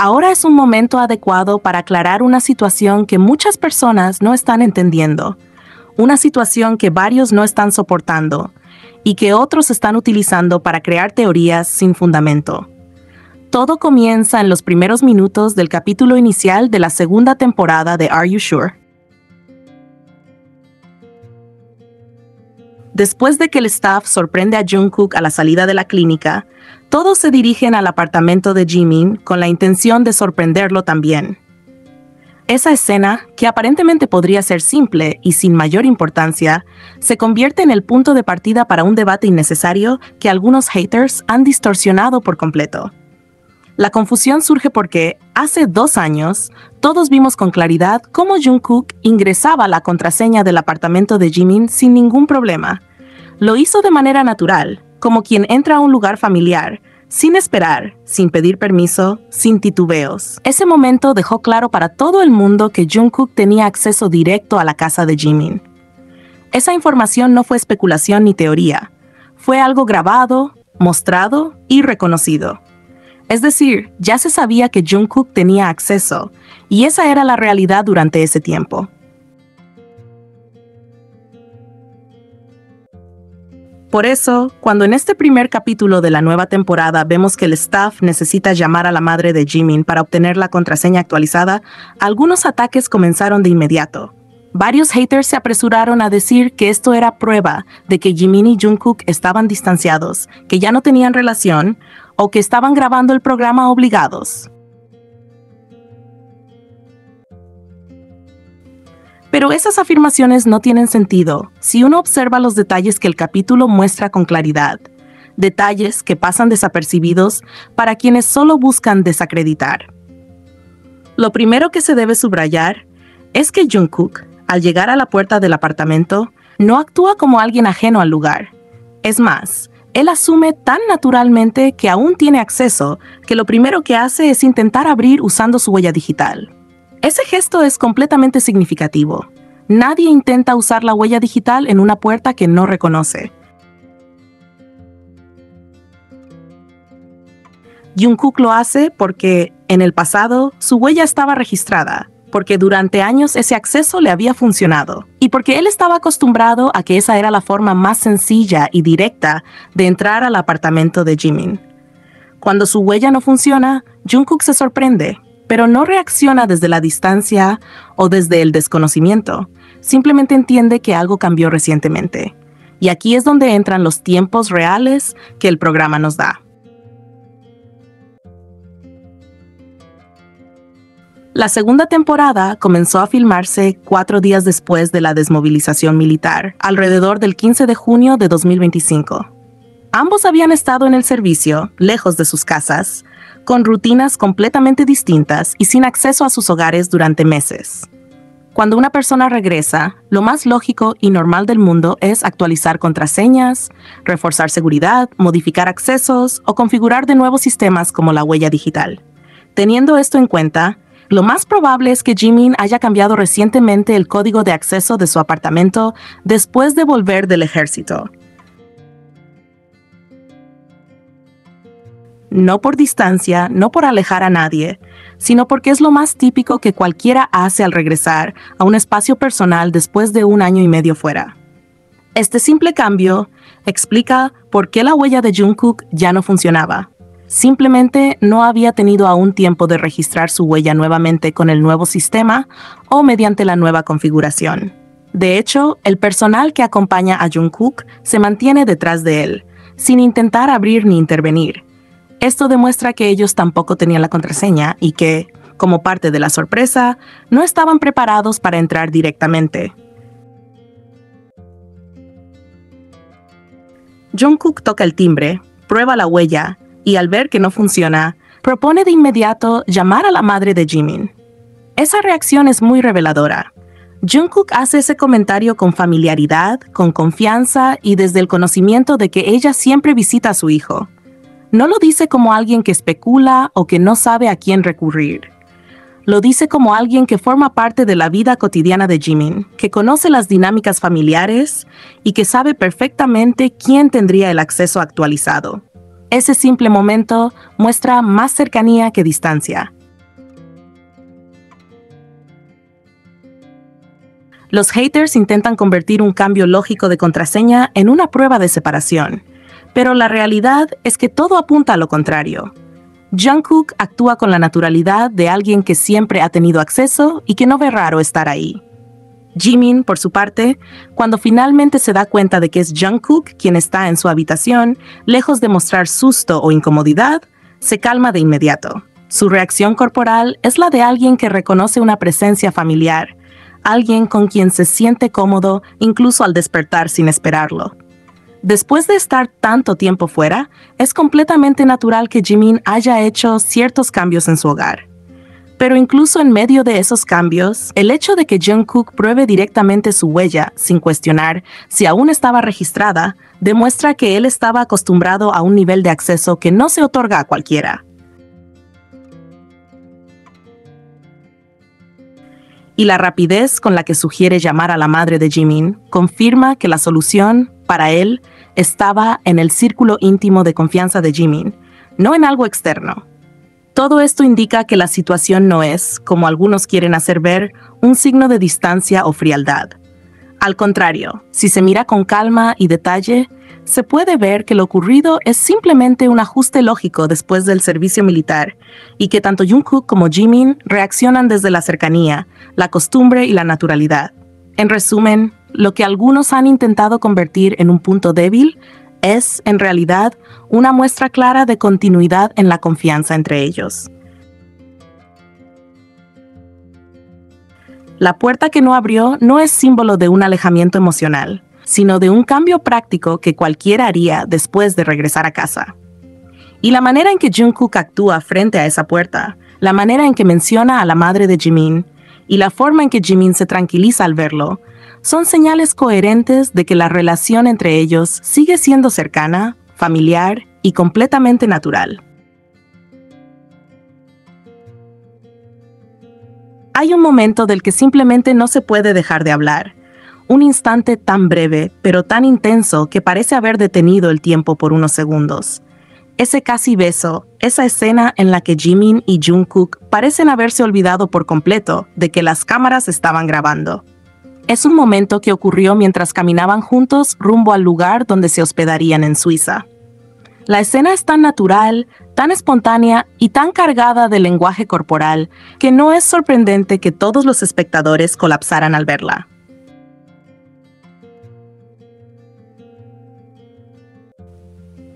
Ahora es un momento adecuado para aclarar una situación que muchas personas no están entendiendo, una situación que varios no están soportando y que otros están utilizando para crear teorías sin fundamento. Todo comienza en los primeros minutos del capítulo inicial de la segunda temporada de Are You Sure? Después de que el staff sorprende a Jungkook a la salida de la clínica, todos se dirigen al apartamento de Jimin con la intención de sorprenderlo también. Esa escena, que aparentemente podría ser simple y sin mayor importancia, se convierte en el punto de partida para un debate innecesario que algunos haters han distorsionado por completo. La confusión surge porque, hace 2 años, todos vimos con claridad cómo Jungkook ingresaba la contraseña del apartamento de Jimin sin ningún problema. Lo hizo de manera natural, como quien entra a un lugar familiar, sin esperar, sin pedir permiso, sin titubeos. Ese momento dejó claro para todo el mundo que Jungkook tenía acceso directo a la casa de Jimin. Esa información no fue especulación ni teoría, fue algo grabado, mostrado y reconocido. Es decir, ya se sabía que Jungkook tenía acceso, y esa era la realidad durante ese tiempo. Por eso, cuando en este primer capítulo de la nueva temporada vemos que el staff necesita llamar a la madre de Jimin para obtener la contraseña actualizada, algunos ataques comenzaron de inmediato. Varios haters se apresuraron a decir que esto era prueba de que Jimin y Jungkook estaban distanciados, que ya no tenían relación, o que estaban grabando el programa obligados. Pero esas afirmaciones no tienen sentido si uno observa los detalles que el capítulo muestra con claridad, detalles que pasan desapercibidos para quienes solo buscan desacreditar. Lo primero que se debe subrayar es que Jungkook, al llegar a la puerta del apartamento, no actúa como alguien ajeno al lugar. Es más, él asume tan naturalmente que aún tiene acceso que lo primero que hace es intentar abrir usando su huella digital. Ese gesto es completamente significativo. Nadie intenta usar la huella digital en una puerta que no reconoce. Jungkook lo hace porque, en el pasado, su huella estaba registrada, porque durante años ese acceso le había funcionado, y porque él estaba acostumbrado a que esa era la forma más sencilla y directa de entrar al apartamento de Jimin. Cuando su huella no funciona, Jungkook se sorprende, pero no reacciona desde la distancia o desde el desconocimiento. Simplemente entiende que algo cambió recientemente. Y aquí es donde entran los tiempos reales que el programa nos da. La segunda temporada comenzó a filmarse 4 días después de la desmovilización militar, alrededor del 15 de junio de 2025. Ambos habían estado en el servicio, lejos de sus casas, con rutinas completamente distintas y sin acceso a sus hogares durante meses. Cuando una persona regresa, lo más lógico y normal del mundo es actualizar contraseñas, reforzar seguridad, modificar accesos o configurar de nuevos sistemas como la huella digital. Teniendo esto en cuenta, lo más probable es que Jimin haya cambiado recientemente el código de acceso de su apartamento después de volver del ejército. No por distancia, no por alejar a nadie, sino porque es lo más típico que cualquiera hace al regresar a un espacio personal después de 1 año y medio fuera. Este simple cambio explica por qué la huella de Jungkook ya no funcionaba. Simplemente no había tenido aún tiempo de registrar su huella nuevamente con el nuevo sistema o mediante la nueva configuración. De hecho, el personal que acompaña a Jungkook se mantiene detrás de él, sin intentar abrir ni intervenir. Esto demuestra que ellos tampoco tenían la contraseña y que, como parte de la sorpresa, no estaban preparados para entrar directamente. Jungkook toca el timbre, prueba la huella y al ver que no funciona, propone de inmediato llamar a la madre de Jimin. Esa reacción es muy reveladora. Jungkook hace ese comentario con familiaridad, con confianza y desde el conocimiento de que ella siempre visita a su hijo. No lo dice como alguien que especula o que no sabe a quién recurrir. Lo dice como alguien que forma parte de la vida cotidiana de Jimin, que conoce las dinámicas familiares y que sabe perfectamente quién tendría el acceso actualizado. Ese simple momento muestra más cercanía que distancia. Los haters intentan convertir un cambio lógico de contraseña en una prueba de separación, pero la realidad es que todo apunta a lo contrario. Jungkook actúa con la naturalidad de alguien que siempre ha tenido acceso y que no ve raro estar ahí. Jimin, por su parte, cuando finalmente se da cuenta de que es Jungkook quien está en su habitación, lejos de mostrar susto o incomodidad, se calma de inmediato. Su reacción corporal es la de alguien que reconoce una presencia familiar, alguien con quien se siente cómodo incluso al despertar sin esperarlo. Después de estar tanto tiempo fuera, es completamente natural que Jimin haya hecho ciertos cambios en su hogar. Pero incluso en medio de esos cambios, el hecho de que Jungkook pruebe directamente su huella, sin cuestionar si aún estaba registrada, demuestra que él estaba acostumbrado a un nivel de acceso que no se otorga a cualquiera. Y la rapidez con la que sugiere llamar a la madre de Jimin confirma que la solución, para él, estaba en el círculo íntimo de confianza de Jimin, no en algo externo. Todo esto indica que la situación no es, como algunos quieren hacer ver, un signo de distancia o frialdad. Al contrario, si se mira con calma y detalle, se puede ver que lo ocurrido es simplemente un ajuste lógico después del servicio militar, y que tanto Jungkook como Jimin reaccionan desde la cercanía, la costumbre y la naturalidad. En resumen, lo que algunos han intentado convertir en un punto débil es, en realidad, una muestra clara de continuidad en la confianza entre ellos. La puerta que no abrió no es símbolo de un alejamiento emocional, sino de un cambio práctico que cualquiera haría después de regresar a casa. Y la manera en que Jungkook actúa frente a esa puerta, la manera en que menciona a la madre de Jimin, y la forma en que Jimin se tranquiliza al verlo, son señales coherentes de que la relación entre ellos sigue siendo cercana, familiar y completamente natural. Hay un momento del que simplemente no se puede dejar de hablar. Un instante tan breve, pero tan intenso que parece haber detenido el tiempo por unos segundos. Ese casi beso, esa escena en la que Jimin y Jungkook parecen haberse olvidado por completo de que las cámaras estaban grabando. Es un momento que ocurrió mientras caminaban juntos rumbo al lugar donde se hospedarían en Suiza. La escena es tan natural, tan espontánea y tan cargada de lenguaje corporal que no es sorprendente que todos los espectadores colapsaran al verla.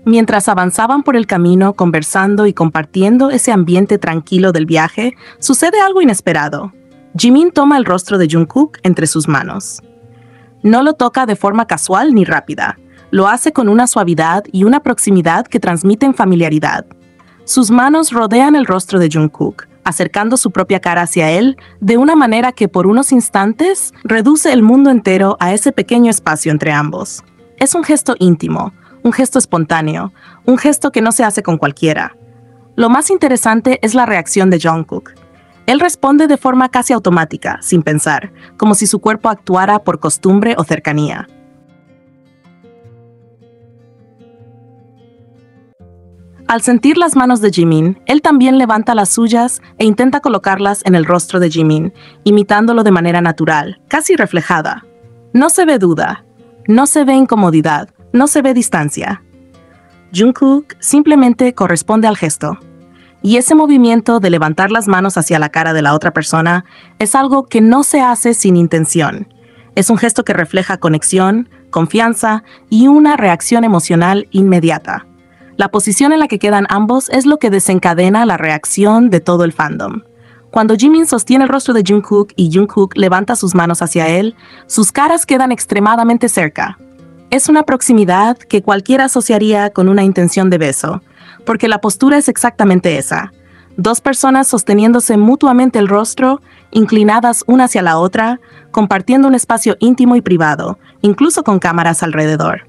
Mientras avanzaban por el camino conversando y compartiendo ese ambiente tranquilo del viaje, sucede algo inesperado. Jimin toma el rostro de Jungkook entre sus manos. No lo toca de forma casual ni rápida. Lo hace con una suavidad y una proximidad que transmiten familiaridad. Sus manos rodean el rostro de Jungkook, acercando su propia cara hacia él de una manera que por unos instantes reduce el mundo entero a ese pequeño espacio entre ambos. Es un gesto íntimo, un gesto espontáneo, un gesto que no se hace con cualquiera. Lo más interesante es la reacción de Jungkook. Él responde de forma casi automática, sin pensar, como si su cuerpo actuara por costumbre o cercanía. Al sentir las manos de Jimin, él también levanta las suyas e intenta colocarlas en el rostro de Jimin, imitándolo de manera natural, casi reflejada. No se ve duda, no se ve incomodidad, no se ve distancia. Jungkook simplemente corresponde al gesto. Y ese movimiento de levantar las manos hacia la cara de la otra persona es algo que no se hace sin intención. Es un gesto que refleja conexión, confianza y una reacción emocional inmediata. La posición en la que quedan ambos es lo que desencadena la reacción de todo el fandom. Cuando Jimin sostiene el rostro de Jungkook y Jungkook levanta sus manos hacia él, sus caras quedan extremadamente cerca. Es una proximidad que cualquiera asociaría con una intención de beso, porque la postura es exactamente esa. Dos personas sosteniéndose mutuamente el rostro, inclinadas una hacia la otra, compartiendo un espacio íntimo y privado, incluso con cámaras alrededor.